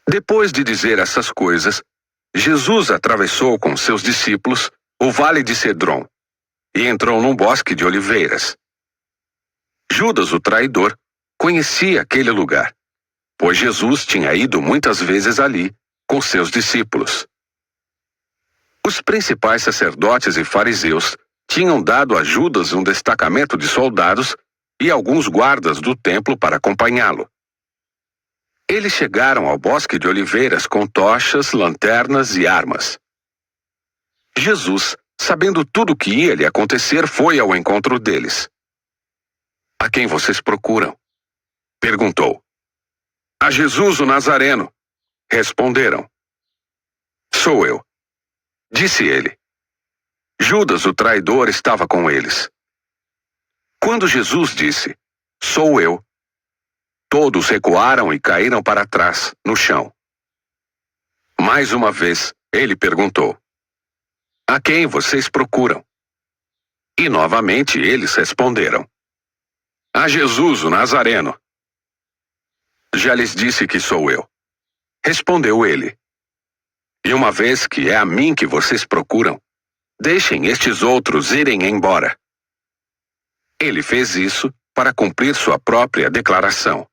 Depois de dizer essas coisas, Jesus atravessou com seus discípulos o vale de Cedron e entrou num bosque de oliveiras. Judas, o traidor, conhecia aquele lugar, pois Jesus tinha ido muitas vezes ali com seus discípulos. Os principais sacerdotes e fariseus tinham dado a Judas um destacamento de soldados e alguns guardas do templo para acompanhá-lo. Eles chegaram ao bosque de oliveiras com tochas, lanternas e armas. Jesus, sabendo tudo o que ia lhe acontecer, foi ao encontro deles. "A quem vocês procuram?" perguntou. "A Jesus o Nazareno", responderam. "Sou eu", disse ele. Judas, o traidor, estava com eles. Quando Jesus disse, "Sou eu", todos recuaram e caíram para trás, no chão. Mais uma vez, ele perguntou, "A quem vocês procuram?" E novamente eles responderam, "A Jesus o Nazareno." "Já lhes disse que sou eu", respondeu ele. "E uma vez que é a mim que vocês procuram, deixem estes outros irem embora." Ele fez isso para cumprir sua própria declaração.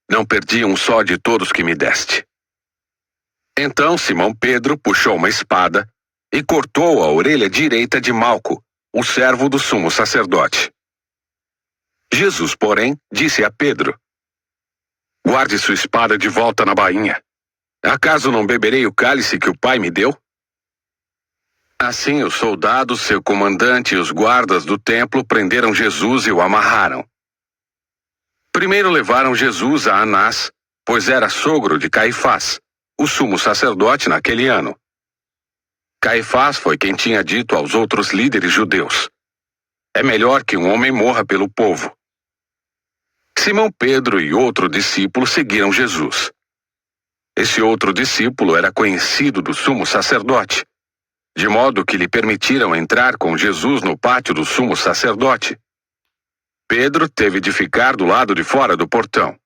"Não perdi um só de todos que me deste." Então Simão Pedro puxou uma espada e cortou a orelha direita de Malco, o servo do sumo sacerdote. Jesus, porém, disse a Pedro, "Guarde sua espada de volta na bainha. Acaso não beberei o cálice que o Pai me deu?" Assim os soldados, seu comandante e os guardas do templo prenderam Jesus e o amarraram. Primeiro levaram Jesus a Anás, pois era sogro de Caifás, o sumo sacerdote naquele ano. Caifás foi quem tinha dito aos outros líderes judeus, "É melhor que um homem morra pelo povo." Simão Pedro e outro discípulo seguiram Jesus. Esse outro discípulo era conhecido do sumo sacerdote, de modo que lhe permitiram entrar com Jesus no pátio do sumo sacerdote. Pedro teve de ficar do lado de fora do portão.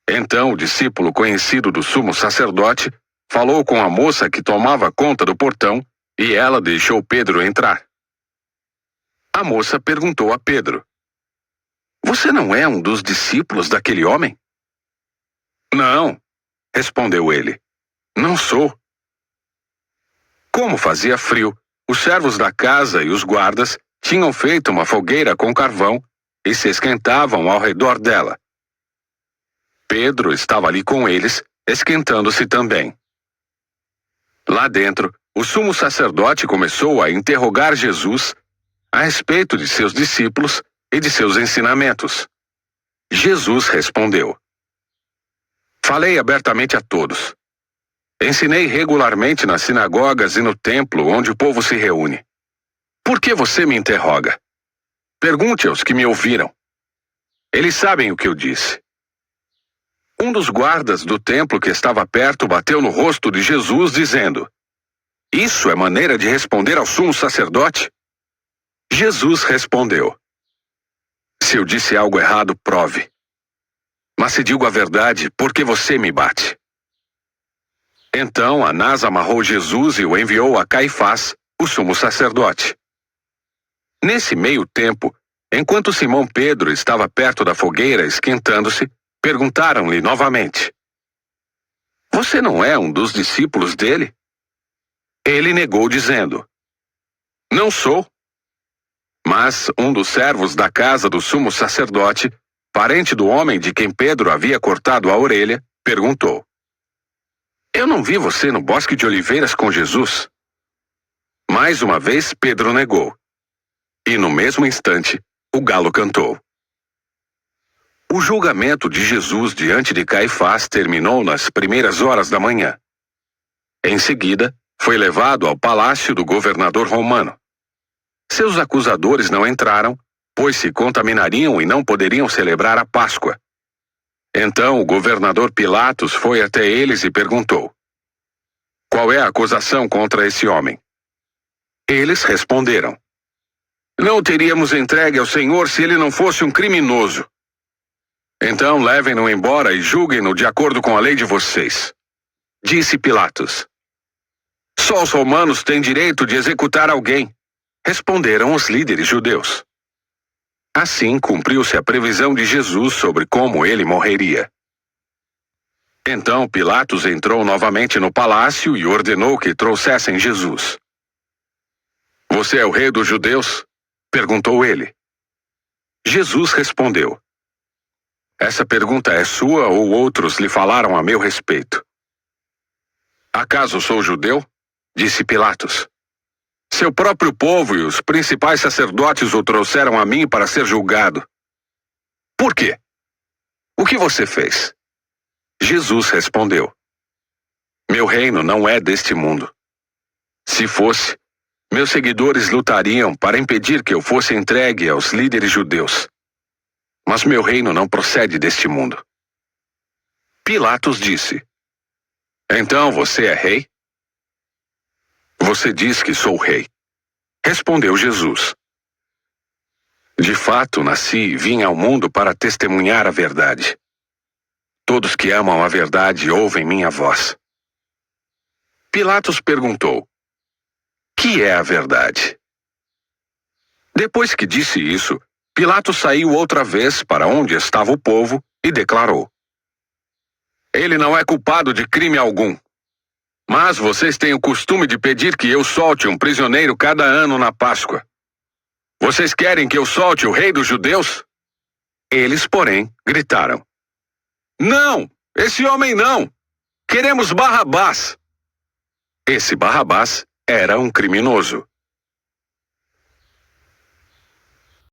Então o discípulo conhecido do sumo sacerdote falou com a moça que tomava conta do portão e ela deixou Pedro entrar. A moça perguntou a Pedro, "Você não é um dos discípulos daquele homem?" "Não", respondeu ele, "não sou." Como fazia frio, os servos da casa e os guardas tinham feito uma fogueira com carvão e se esquentavam ao redor dela. Pedro estava ali com eles, esquentando-se também. Lá dentro, o sumo sacerdote começou a interrogar Jesus a respeito de seus discípulos e de seus ensinamentos. Jesus respondeu, "Falei abertamente a todos. Ensinei regularmente nas sinagogas e no templo onde o povo se reúne. Por que você me interroga? Pergunte aos que me ouviram. Eles sabem o que eu disse." Um dos guardas do templo que estava perto bateu no rosto de Jesus, dizendo, "Isso é maneira de responder ao sumo sacerdote?" Jesus respondeu, "Se eu disse algo errado, prove. Mas se digo a verdade, por que você me bate?" Então Anás amarrou Jesus e o enviou a Caifás, o sumo sacerdote. Nesse meio tempo, enquanto Simão Pedro estava perto da fogueira esquentando-se, perguntaram-lhe novamente, "Você não é um dos discípulos dele?" Ele negou dizendo, "Não sou." Mas um dos servos da casa do sumo sacerdote, parente do homem de quem Pedro havia cortado a orelha, perguntou, "Eu não vi você no bosque de oliveiras com Jesus?" Mais uma vez Pedro negou. E no mesmo instante, o galo cantou. O julgamento de Jesus diante de Caifás terminou nas primeiras horas da manhã. Em seguida, foi levado ao palácio do governador romano. Seus acusadores não entraram, pois se contaminariam e não poderiam celebrar a Páscoa. Então o governador Pilatos foi até eles e perguntou, "Qual é a acusação contra esse homem?" Eles responderam, "Não teríamos entregue ao Senhor se ele não fosse um criminoso." Então levem-no embora e julguem-no de acordo com a lei de vocês. Disse Pilatos. Só os romanos têm direito de executar alguém, responderam os líderes judeus. Assim cumpriu-se a previsão de Jesus sobre como ele morreria. Então Pilatos entrou novamente no palácio e ordenou que trouxessem Jesus. Você é o rei dos judeus? Perguntou ele. Jesus respondeu. Essa pergunta é sua ou outros lhe falaram a meu respeito? Acaso sou judeu? Disse Pilatos. Seu próprio povo e os principais sacerdotes o trouxeram a mim para ser julgado. Por quê? O que você fez? Jesus respondeu. Meu reino não é deste mundo. Se fosse, meus seguidores lutariam para impedir que eu fosse entregue aos líderes judeus. Mas meu reino não procede deste mundo. Pilatos disse. Então você é rei? Você diz que sou rei. Respondeu Jesus. De fato, nasci e vim ao mundo para testemunhar a verdade. Todos que amam a verdade ouvem minha voz. Pilatos perguntou. Que é a verdade? Depois que disse isso, Pilatos saiu outra vez para onde estava o povo e declarou. Ele não é culpado de crime algum. Mas vocês têm o costume de pedir que eu solte um prisioneiro cada ano na Páscoa. Vocês querem que eu solte o rei dos judeus? Eles, porém, gritaram. Não! Esse homem não! Queremos Barrabás! Esse Barrabás era um criminoso.